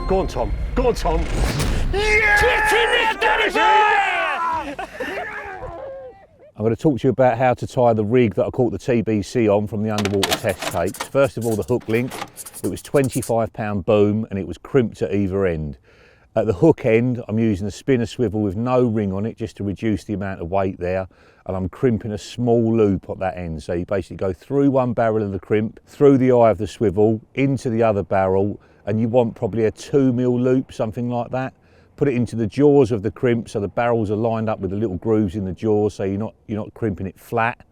Go on, Tom. Go on, Tom. Yeah! Get in there, Danny Fairbrass! I'm going to talk to you about how to tie the rig that I caught the TBC on from the underwater test takes. First of all, the hook link. It was 25-pound boom and it was crimped at either end. At the hook end, I'm using a spinner swivel with no ring on it just to reduce the amount of weight there, and I'm crimping a small loop at that end. So you basically go through one barrel of the crimp, through the eye of the swivel, into the other barrel, and you want probably a 2mm loop, something like that. Put it into the jaws of the crimp so the barrels are lined up with the little grooves in the jaws, so you're not crimping it flat.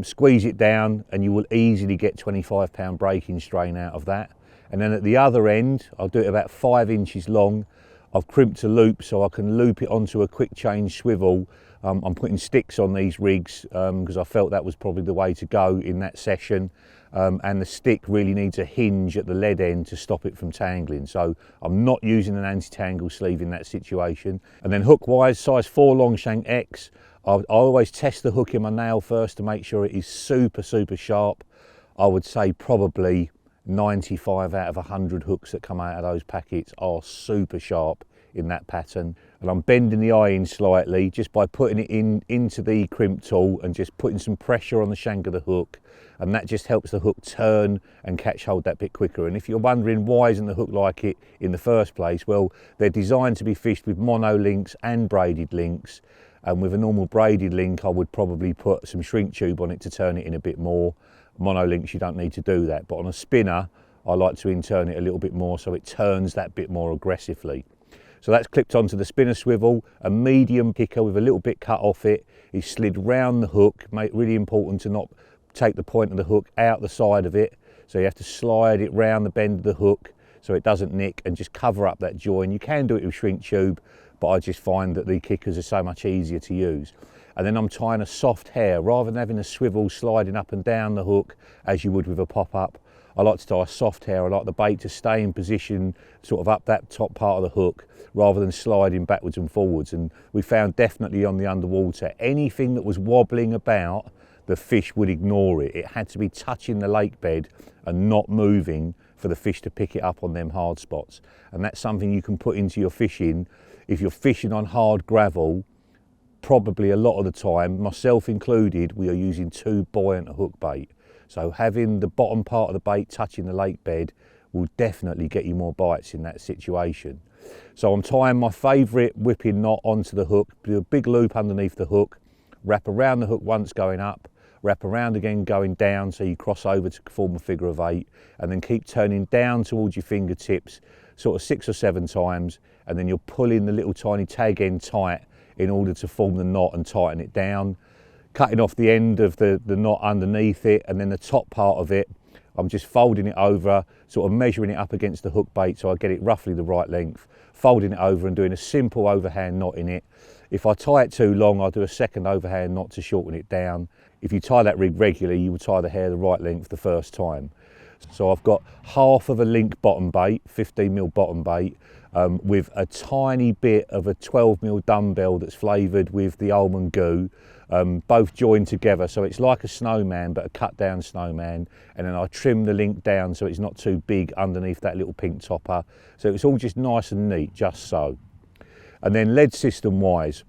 Squeeze it down and you will easily get 25-pound breaking strain out of that. And then at the other end, I'll do it about 5 inches long. I've crimped a loop so I can loop it onto a quick change swivel. I'm putting sticks on these rigs because I felt that was probably the way to go in that session. And the stick really needs a hinge at the lead end to stop it from tangling. So I'm not using an anti-tangle sleeve in that situation. And then hook wise, size 4 Longshank X. I always test the hook in my nail first to make sure it is super, super sharp. I would say probably 95 out of 100 hooks that come out of those packets are super sharp in that pattern. And I'm bending the eye in slightly just by putting it into the crimp tool and just putting some pressure on the shank of the hook, and that just helps the hook turn and catch hold that bit quicker. And if you're wondering why isn't the hook like it in the first place, well, they're designed to be fished with mono links and braided links, and with a normal braided link I would probably put some shrink tube on it to turn it in a bit more. Mono links you don't need to do that, but on a spinner I like to in-turn it a little bit more so it turns that bit more aggressively. So that's clipped onto the spinner swivel. A medium kicker with a little bit cut off it is slid round the hook. Really important to not take the point of the hook out the side of it. So you have to slide it round the bend of the hook so it doesn't nick and just cover up that join. You can do it with shrink tube, but I just find that the kickers are so much easier to use. And then I'm tying a soft hair. Rather than having a swivel sliding up and down the hook as you would with a pop-up, I like to tie a soft hair. I like the bait to stay in position sort of up that top part of the hook rather than sliding backwards and forwards. And we found definitely on the underwater, anything that was wobbling about, the fish would ignore it. It had to be touching the lake bed and not moving for the fish to pick it up on them hard spots. And that's something you can put into your fishing. If you're fishing on hard gravel, probably a lot of the time, myself included, we are using too buoyant a hook bait. So having the bottom part of the bait touching the lake bed will definitely get you more bites in that situation. So I'm tying my favourite whipping knot onto the hook, do a big loop underneath the hook, wrap around the hook once going up, wrap around again going down so you cross over to form a figure of 8, and then keep turning down towards your fingertips sort of 6 or 7 times, and then you're pulling the little tiny tag end tight in order to form the knot and tighten it down. Cutting off the end of the knot underneath it, and then the top part of it, I'm just folding it over, sort of measuring it up against the hook bait so I get it roughly the right length, folding it over and doing a simple overhand knot in it. If I tie it too long, I'll do a second overhand knot to shorten it down. If you tie that rig regularly, you will tie the hair the right length the first time. So I've got half of a link bottom bait, 15mm bottom bait, with a tiny bit of a 12mm dumbbell that's flavoured with the almond goo, both joined together, so it's like a snowman but a cut down snowman, and then I trim the link down so it's not too big underneath that little pink topper, so it's all just nice and neat, just so. And then lead system wise,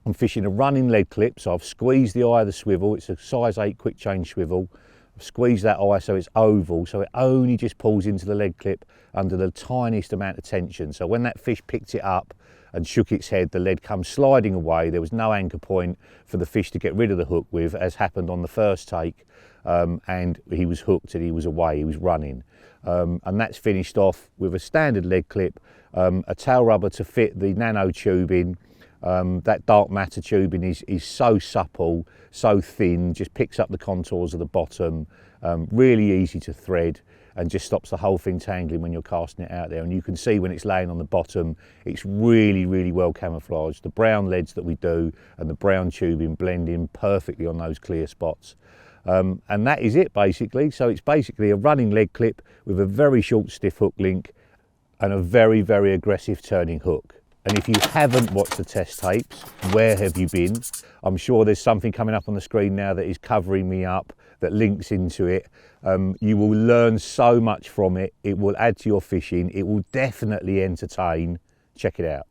I'm fishing a running lead clip, so I've squeezed the eye of the swivel. It's a size 8 quick change swivel. I've squeezed that eye so it's oval, so it only just pulls into the lead clip under the tiniest amount of tension. So when that fish picked it up and shook its head, the lead comes sliding away. There was no anchor point for the fish to get rid of the hook with, as happened on the first take, and he was hooked and he was away, he was running. And that's finished off with a standard lead clip, a tail rubber to fit the nano tubing. That dark matter tubing is so supple, so thin, just picks up the contours of the bottom, really easy to thread, and just stops the whole thing tangling when you're casting it out there. And you can see when it's laying on the bottom, it's really, really well camouflaged. The brown leads that we do and the brown tubing blend in perfectly on those clear spots. And that is it basically. So it's basically a running lead clip with a very short stiff hook link and a very, very aggressive turning hook. And if you haven't watched the test tapes, where have you been? I'm sure there's something coming up on the screen now that is covering me up, that links into it. You will learn so much from it. It will add to your fishing. It will definitely entertain. Check it out.